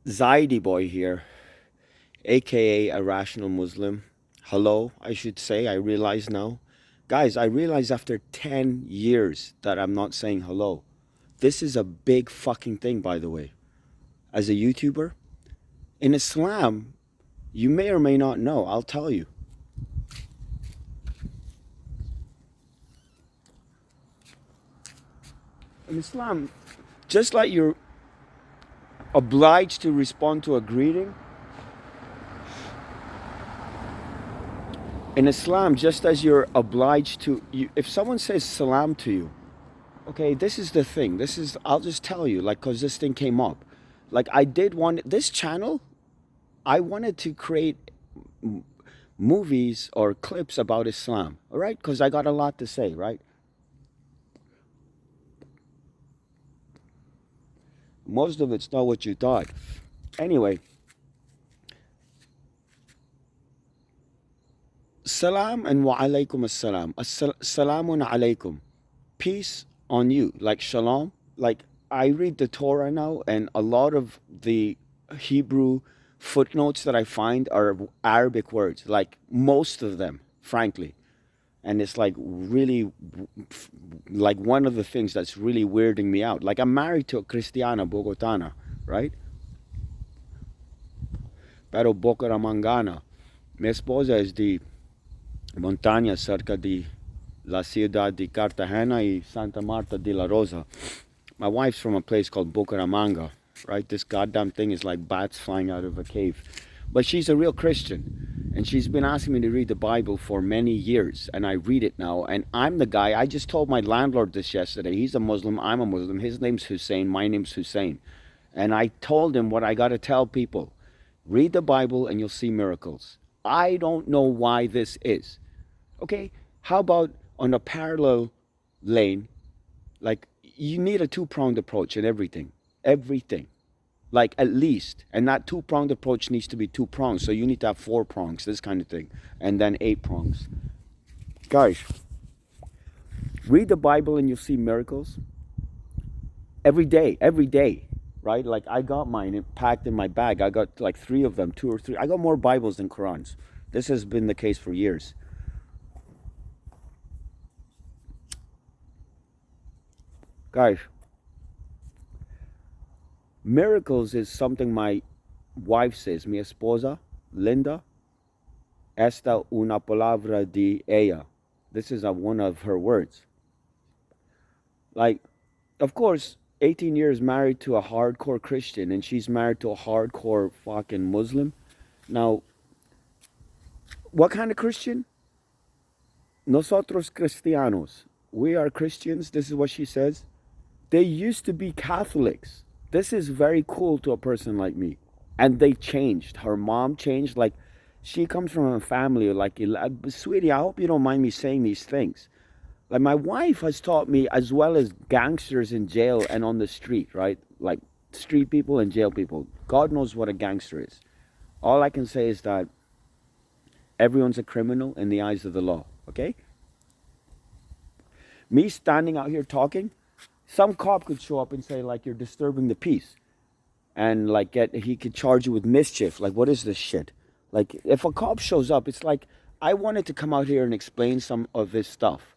Zaidi boy here, aka a rational Muslim. Hello, I should say. I realize now. Guys, I realize after 10 years that I'm not saying hello. This is a big fucking thing, by the way. As a YouTuber, in Islam, you may or may not know, I'll tell you. In Islam, just like you're obliged to respond to a greeting, in Islam, just as you're obliged to, if someone says salam to you, okay, this is the thing. I'll just tell you, like, because this thing came up. Like, I did want, this channel, I wanted to create movies or clips about Islam, all right? Because I got a lot to say, right? Most of it's not what you thought. Anyway, salam and wa alaikum assalam. Salamun alaikum. Peace on you. Like shalom. Like I read the Torah now, and a lot of the Hebrew footnotes that I find are Arabic words. Like most of them, frankly. And it's like really, like one of the things that's really weirding me out. Like I'm married to a Cristiana Bogotana, right? Pero Bucaramangana. Mi esposa es de montaña cerca de la ciudad de Cartagena y Santa Marta de la Rosa. My wife's from a place called Bucaramanga, right? This goddamn thing is like bats flying out of a cave. But she's a real Christian. And she's been asking me to read the Bible for many years. And I read it now. And I'm the guy, I just told my landlord this yesterday. He's a Muslim, I'm a Muslim. His name's Hussein, my name's Hussein. And I told him what I got to tell people. Read the Bible and you'll see miracles. I don't know why this is. Okay, how about on a parallel lane? Like you need a two-pronged approach in everything. Everything. Like at least. And that two-pronged approach needs to be two prongs. So you need to have four prongs, this kind of thing. And then eight prongs. Guys, read the Bible and you'll see miracles. Every day, right? Like I got mine packed in my bag. I got like three of them, two or three. I got more Bibles than Qurans. This has been the case for years. Guys, miracles is something my wife says. Mi esposa, Linda, esta una palabra de ella. This is one of her words. Like, of course, 18 years married to a hardcore Christian, and she's married to a hardcore fucking Muslim. Now, what kind of Christian? Nosotros cristianos. We are Christians. This is what she says. They used to be Catholics. This is very cool to a person like me. And they changed. Her mom changed. Like, she comes from a family like, sweetie, I hope you don't mind me saying these things. Like, my wife has taught me, as well as gangsters in jail and on the street, right? Like, street people and jail people. God knows what a gangster is. All I can say is that everyone's a criminal in the eyes of the law, okay? Me standing out here talking, some cop could show up and say, like, you're disturbing the peace. And, like, he could charge you with mischief. Like, what is this shit? Like, if a cop shows up, it's like, I wanted to come out here and explain some of this stuff,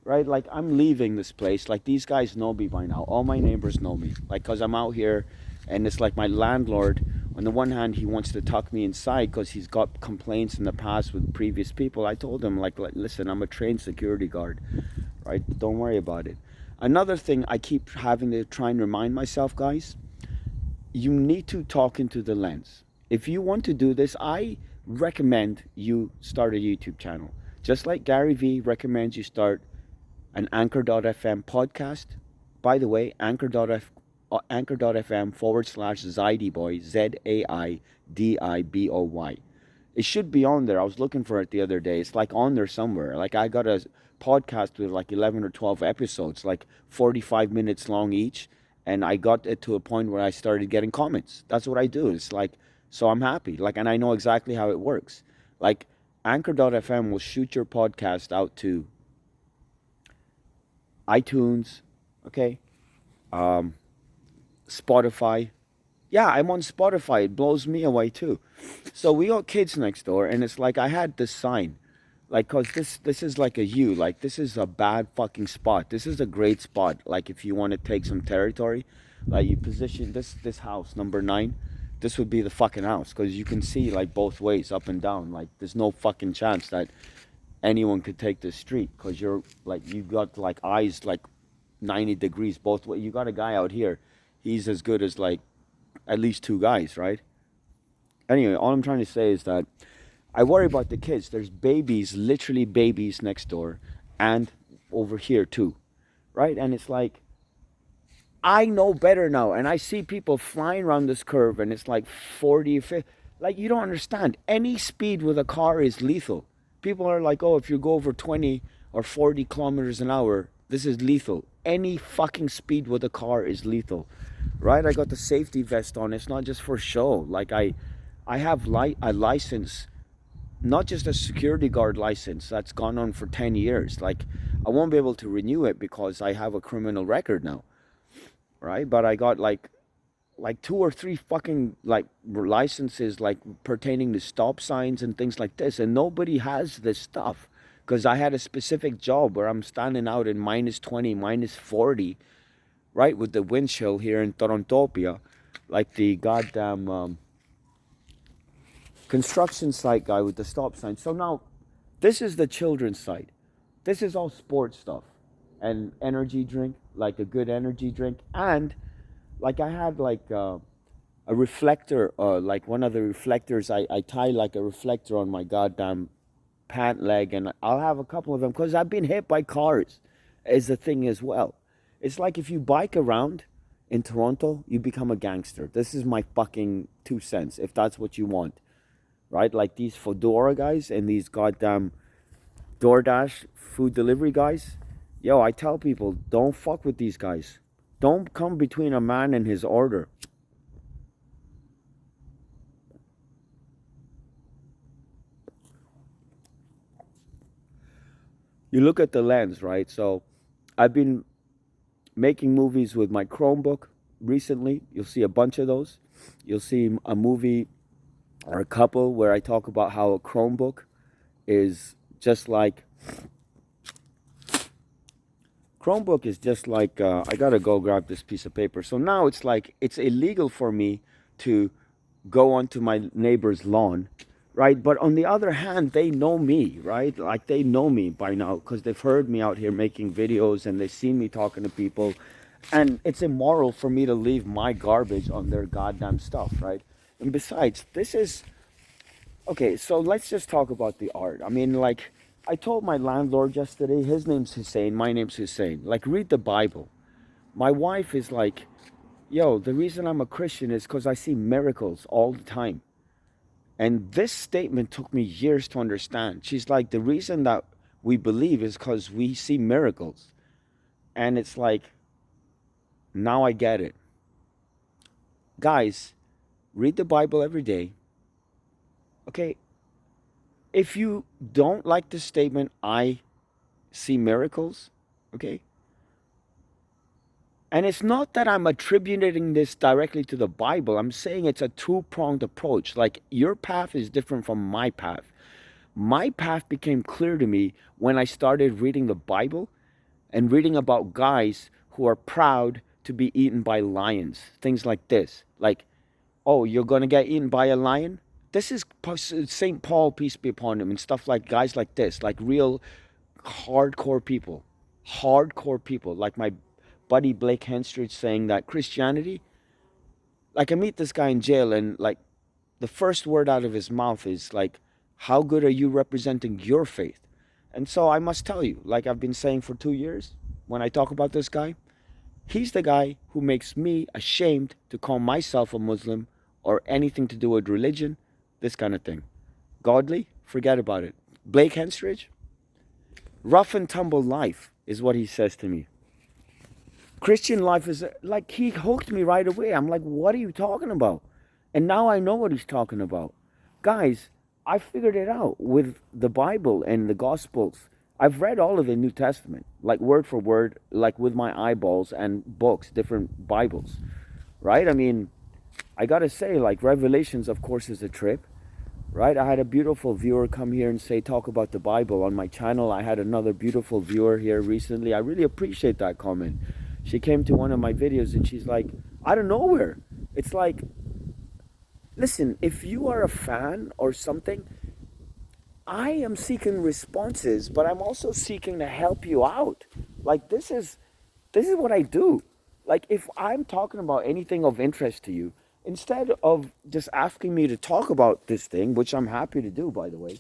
right? Like, I'm leaving this place. Like, these guys know me by now. All my neighbors know me. Like, because I'm out here, and it's like my landlord, on the one hand, he wants to tuck me inside because he's got complaints in the past with previous people. I told him, like, listen, I'm a trained security guard, right? Don't worry about it. Another thing I keep having to try and remind myself, guys, you need to talk into the lens. If you want to do this, I recommend you start a YouTube channel. Just like Gary Vee recommends you start an Anchor.fm podcast. By the way, Anchor.fm /Zaidiboy, Zaidiboy. It should be on there. I was looking for it the other day. It's like on there somewhere. Like I got a podcast with like 11 or 12 episodes, like 45 minutes long each. And I got it to a point where I started getting comments. That's what I do. It's like, so I'm happy. Like, and I know exactly how it works. Like, Anchor.fm will shoot your podcast out to iTunes, okay, Spotify, Yeah, I'm on Spotify. It blows me away too. So we got kids next door, and it's like I had this sign, like, cause this is like a U, like this is a bad fucking spot. This is a great spot. Like if you want to take some territory, like you position this house number 9. This would be the fucking house, cause you can see like both ways, up and down. Like there's no fucking chance that anyone could take this street, cause you're like you got like eyes like 90 degrees both ways. You got a guy out here, he's as good as like at least 2 guys, right? Anyway, all I'm trying to say is that I worry about the kids. There's babies, literally babies next door, and over here too, right? And it's like, I know better now, and I see people flying around this curve, and it's like 40, 50. Like, you don't understand. Any speed with a car is lethal. People are like, oh, if you go over 20 or 40 kilometers an hour, this is lethal. Any fucking speed with a car is lethal, right? I got the safety vest on. It's not just for show. Like, I have a license, not just a security guard license that's gone on for 10 years. Like, I won't be able to renew it because I have a criminal record now, right? But I got like 2 or 3 fucking like licenses like pertaining to stop signs and things like this, and nobody has this stuff because I had a specific job where I'm standing out in -20, -40, right, with the wind chill here in Torontopia, like the goddamn construction site guy with the stop sign. So now this is the children's site. This is all sports stuff and energy drink, like a good energy drink. And like I had like a reflector, like one of the reflectors. I tie like a reflector on my goddamn pant leg, and I'll have a couple of them because I've been hit by cars, is the thing as well. It's like if you bike around in Toronto, you become a gangster. This is my fucking 2 cents, if that's what you want, right? Like these Fedora guys and these goddamn DoorDash food delivery guys. Yo, I tell people, don't fuck with these guys. Don't come between a man and his order. You look at the lens, right? So I've been making movies with my Chromebook recently. You'll see a bunch of those. You'll see a movie or a couple where I talk about how a Chromebook is just like I gotta go grab this piece of paper. So now it's like it's illegal for me to go onto my neighbor's lawn, right? But on the other hand, they know me, right? Like they know me by now because they've heard me out here making videos and they've seen me talking to people. And it's immoral for me to leave my garbage on their goddamn stuff, right? And besides, this is okay. So let's just talk about the art. I mean, like, I told my landlord yesterday, his name's Hussein, my name's Hussein. Like, read the Bible. My wife is like, yo, the reason I'm a Christian is because I see miracles all the time. And this statement took me years to understand. She's like, the reason that we believe is because we see miracles. And it's like, now I get it. Guys, read the Bible every day. Okay, if you don't like the statement, I see miracles, okay? And it's not that I'm attributing this directly to the Bible. I'm saying it's a two-pronged approach. Like, your path is different from my path. My path became clear to me when I started reading the Bible and reading about guys who are proud to be eaten by lions. Things like this. Like, oh, you're going to get eaten by a lion? This is St. Paul, peace be upon him, and stuff like guys like this, like real hardcore people. Hardcore people. Like my buddy Blake Henstridge saying that Christianity, like I meet this guy in jail and like the first word out of his mouth is like, how good are you representing your faith? And so I must tell you, like I've been saying for 2 years, when I talk about this guy, he's the guy who makes me ashamed to call myself a Muslim or anything to do with religion, this kind of thing. Godly, forget about it. Blake Henstridge, rough and tumble life is what he says to me. Christian life is like, he hooked me right away. I'm like, what are you talking about? And now I know what he's talking about. Guys, I figured it out with the Bible and the Gospels. I've read all of the New Testament, like word for word, like with my eyeballs and books, different Bibles, right? I mean, I gotta say, like, Revelations, of course, is a trip, right? I had a beautiful viewer come here and say, talk about the Bible on my channel. I had another beautiful viewer here recently. I really appreciate that comment. She came to one of my videos and she's like, out of nowhere. It's like, listen, if you are a fan or something, I am seeking responses, but I'm also seeking to help you out. Like, this is what I do. Like, if I'm talking about anything of interest to you, instead of just asking me to talk about this thing, which I'm happy to do, by the way,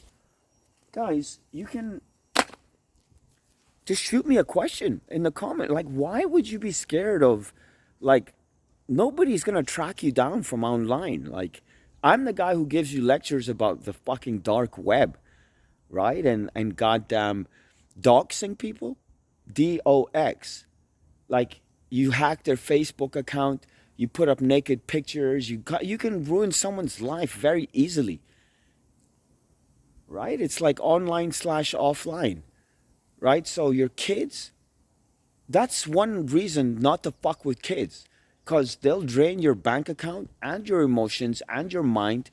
guys, you can just shoot me a question in the comment. Like, why would you be scared of, like, nobody's gonna track you down from online. Like, I'm the guy who gives you lectures about the fucking dark web, right? And goddamn doxing people, DOX. Like, you hack their Facebook account, you put up naked pictures, you can ruin someone's life very easily, right? It's like online slash offline, right? So your kids, that's one reason not to fuck with kids, because they'll drain your bank account and your emotions and your mind,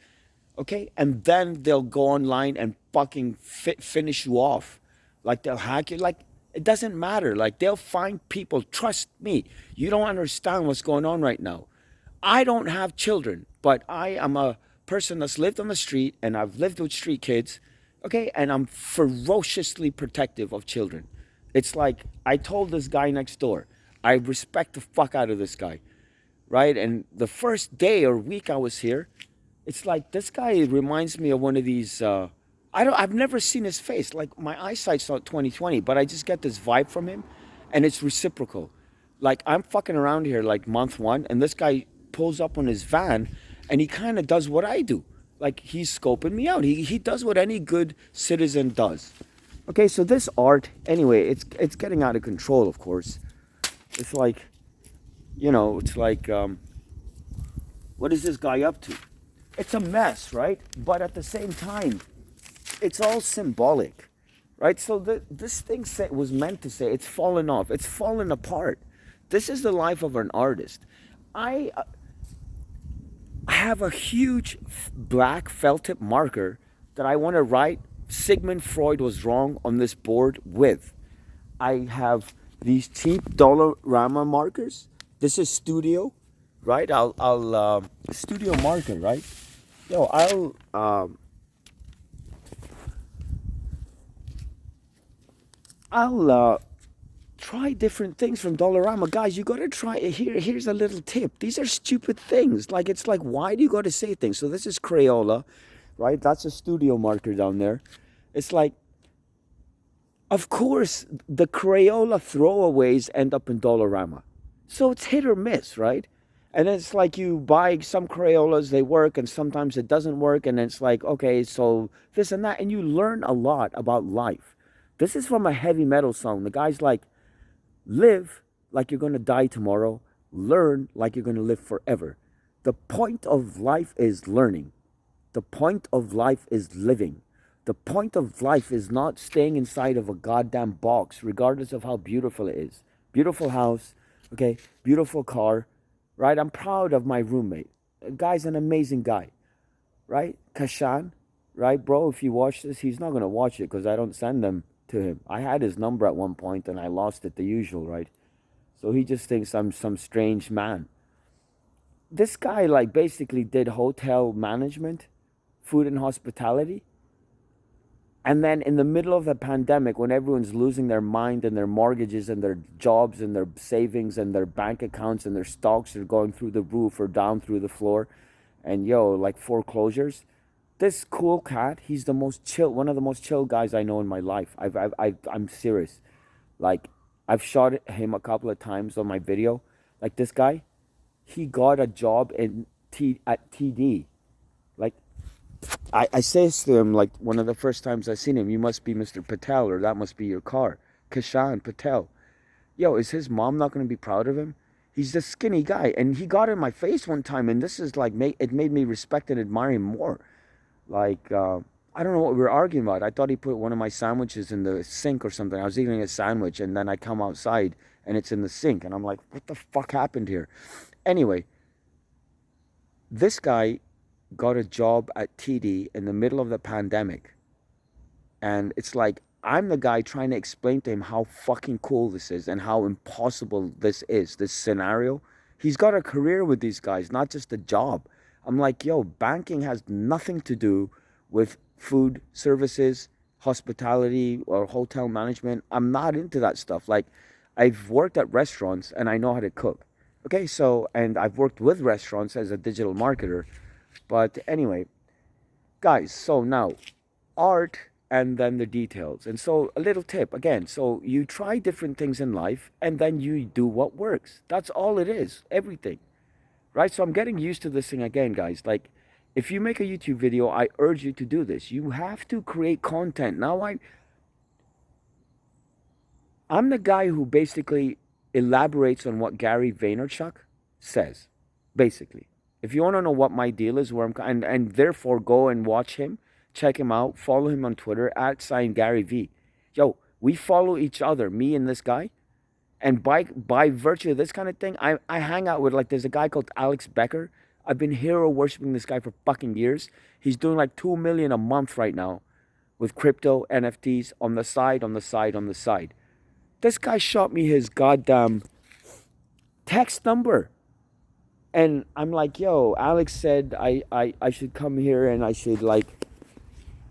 okay? And then they'll go online and fucking finish you off. Like, they'll hack you. Like, it doesn't matter. Like, they'll find people. Trust me. You don't understand what's going on right now. I don't have children, but I am a person that's lived on the street and I've lived with street kids, okay? And I'm ferociously protective of children. It's like, I told this guy next door, I respect the fuck out of this guy, right? And the first day or week I was here, it's like, this guy reminds me of one of these, I've never seen his face. Like, my eyesight's not 20/20, but I just get this vibe from him and it's reciprocal. Like, I'm fucking around here like month one and this guy pulls up on his van and he kind of does what I do. Like, he's scoping me out. He does what any good citizen does. Okay, so this art, anyway, it's getting out of control, of course. It's like, it's like, what is this guy up to? It's a mess, right? But at the same time, it's all symbolic, right? So this thing was meant to say, it's fallen off, it's fallen apart. This is the life of an artist. I have a huge black felt tip marker that I want to write Sigmund Freud was wrong on this board with. I have these cheap Dollarama markers. This is studio, right? I'll studio marker, right? Yo, I'll try different things from Dollarama. Guys, you gotta try it. Here's a little tip. These are stupid things. Like, it's like, why do you gotta say things? So this is Crayola, right? That's a studio marker down there. It's like, of course, the Crayola throwaways end up in Dollarama. So it's hit or miss, right? And it's like, you buy some Crayolas, they work, and sometimes it doesn't work. And it's like, okay, so this and that. And you learn a lot about life. This is from a heavy metal song. The guy's like, live like you're going to die tomorrow. Learn like you're going to live forever. The point of life is learning. The point of life is living. The point of life is not staying inside of a goddamn box, regardless of how beautiful it is. Beautiful house, okay, beautiful car, right? I'm proud of my roommate. The guy's an amazing guy, right? Kashan, right, bro? If you watch this, he's not going to watch it because I don't send them to him. I had his number at one point and I lost it, the usual, right? So he just thinks I'm some strange man. This guy, like, basically did hotel management, food and hospitality. And then in the middle of the pandemic, when everyone's losing their mind and their mortgages and their jobs and their savings and their bank accounts and their stocks are going through the roof or down through the floor, and like foreclosures, this cool cat, he's the most chill, one of the most chill guys I know in my life. I'm serious. Like, I've shot him a couple of times on my video. Like, this guy, he got a job at TD. Like, I say to him, like, one of the first times I seen him, you must be Mr. Patel, or that must be your car. Kashan Patel. Yo, is his mom not going to be proud of him? He's this skinny guy, and he got in my face one time, and this is like, it made me respect and admire him more. Like, I don't know what we were arguing about. I thought he put one of my sandwiches in the sink or something. I was eating a sandwich, and then I come outside, and it's in the sink, and I'm like, what the fuck happened here? Anyway, This guy got a job at TD in the middle of the pandemic. And it's like, I'm the guy trying to explain to him how fucking cool this is and how impossible this is, this scenario. He's got a career with these guys, not just a job. I'm like, yo, banking has nothing to do with food services, hospitality, or hotel management. I'm not into that stuff. Like, I've worked at restaurants and I know how to cook. Okay, so, and I've worked with restaurants as a digital marketer. But anyway, guys, so now art and then the details. And so a little tip again, so you try different things in life and then you do what works. That's all it is. Everything. Right? So I'm getting used to this thing again, guys. Like, if you make a YouTube video, I urge you to do this. You have to create content. Now I'm the guy who basically elaborates on what Gary Vaynerchuk says. Basically. If you want to know what my deal is, where I'm and therefore go and watch him, check him out, follow him on Twitter at sign Gary V. Yo, we follow each other, me and this guy. And by virtue of this kind of thing, I hang out with, like, there's a guy called Alex Becker. I've been hero worshiping this guy for fucking years. He's doing like 2 million a month right now with crypto NFTs on the side, on the side, on the side. This guy shot me his goddamn text number. And I'm like, yo, Alex said I should come here and I should like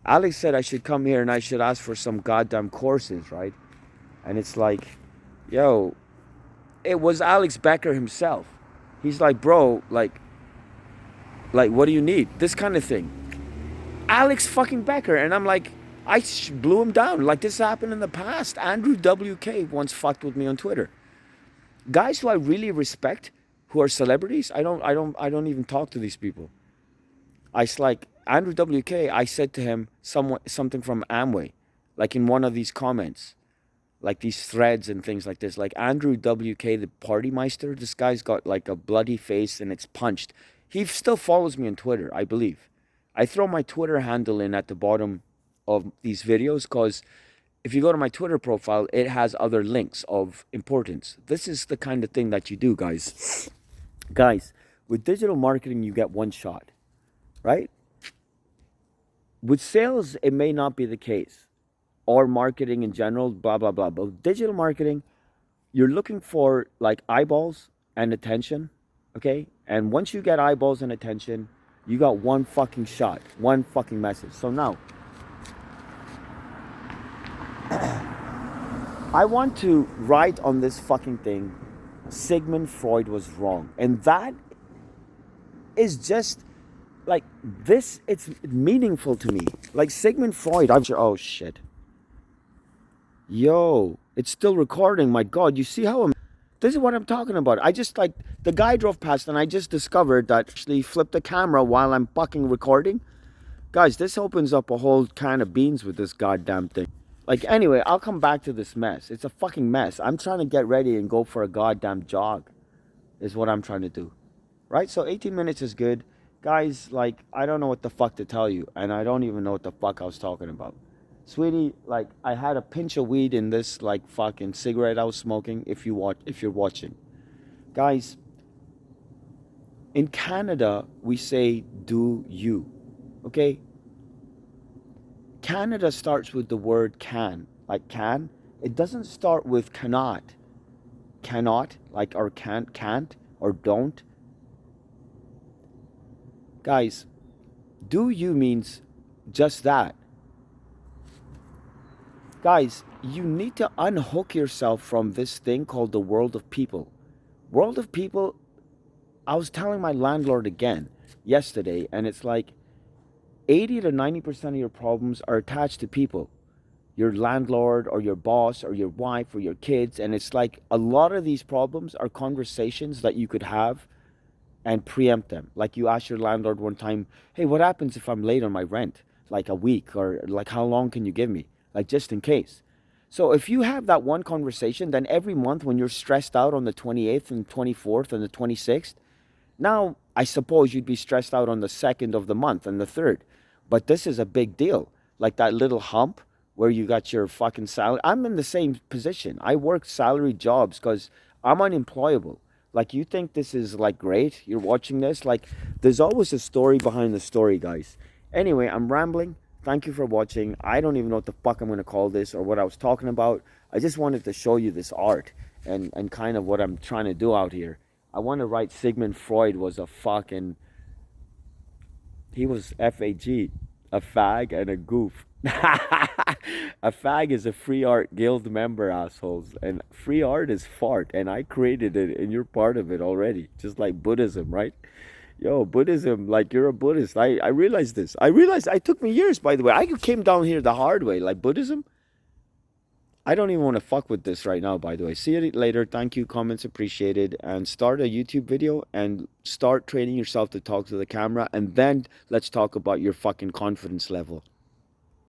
Alex said I should come here and I should ask for some goddamn courses, right? And it's like, yo, it was Alex Becker himself. He's like, bro, like, what do you need? This kind of thing. Alex fucking Becker. And I'm like, I blew him down. Like, this happened in the past. Andrew WK once fucked with me on Twitter. Guys who I really respect, who are celebrities, I don't even talk to these people. Like Andrew WK, I said to him something from Amway, like in one of these comments, like these threads and things like this. Like Andrew WK, the party meister, this guy's got like a bloody face and it's punched. He still follows me on Twitter, I believe. I throw my Twitter handle in at the bottom of these videos because if you go to my Twitter profile, it has other links of importance. This is the kind of thing that you do, guys. Guys, with digital marketing, you get one shot, right? With sales, it may not be the case, or marketing in general, blah, blah, blah. But with digital marketing, you're looking for like eyeballs and attention, okay? And once you get eyeballs and attention, you got one fucking shot, one fucking message. So now, I want to write on this fucking thing, Sigmund Freud was wrong. And that is just like this, it's meaningful to me. Like Sigmund Freud, oh shit. Yo, it's still recording, my God. You see how this is what I'm talking about. I just like, the guy drove past and I just discovered that actually flipped the camera while I'm fucking recording. Guys, this opens up a whole can of beans with this goddamn thing. Like, anyway, I'll come back to this mess. It's a fucking mess. I'm trying to get ready and go for a goddamn jog is what I'm trying to do. Right? So 18 minutes is good. Guys, like, I don't know what the fuck to tell you. And I don't even know what the fuck I was talking about. Sweetie, like, I had a pinch of weed in this, like, fucking cigarette I was smoking, if you're watching. Guys, in Canada, we say, do you. Okay? Canada starts with the word can, like can. It doesn't start with cannot. Cannot, like, or can't, or don't. Guys, do you means just that. Guys, you need to unhook yourself from this thing called the world of people. World of people, I was telling my landlord again yesterday, and it's like 80 to 90% of your problems are attached to people. Your landlord or your boss or your wife or your kids. And it's like a lot of these problems are conversations that you could have and preempt them. Like you asked your landlord one time, hey, what happens if I'm late on my rent? Like a week, or like how long can you give me? Like just in case. So if you have that one conversation, then every month when you're stressed out on the 28th and 24th and the 26th, now I suppose you'd be stressed out on the 2nd of the month and the 3rd. But this is a big deal. Like that little hump where you got your fucking salary. I'm in the same position. I work salary jobs because I'm unemployable. Like, you think this is like great? You're watching this? Like, there's always a story behind the story, guys. Anyway, I'm rambling. Thank you for watching. I don't even know what the fuck I'm gonna call this or what I was talking about. I just wanted to show you this art and kind of what I'm trying to do out here. I want to write Sigmund Freud was a fucking, he was FAG, a fag and a goof. A fag is a free art guild member, assholes, and free art is fart, and I created it, and you're part of it already, just like Buddhism, right? Yo, Buddhism, like, you're a Buddhist. I realized this. I realized it took me years, by the way. I came down here the hard way. Like, Buddhism, I don't even want to fuck with this right now, by the way. See you later. Thank you. Comments appreciated. And start a YouTube video and start training yourself to talk to the camera. And then let's talk about your fucking confidence level.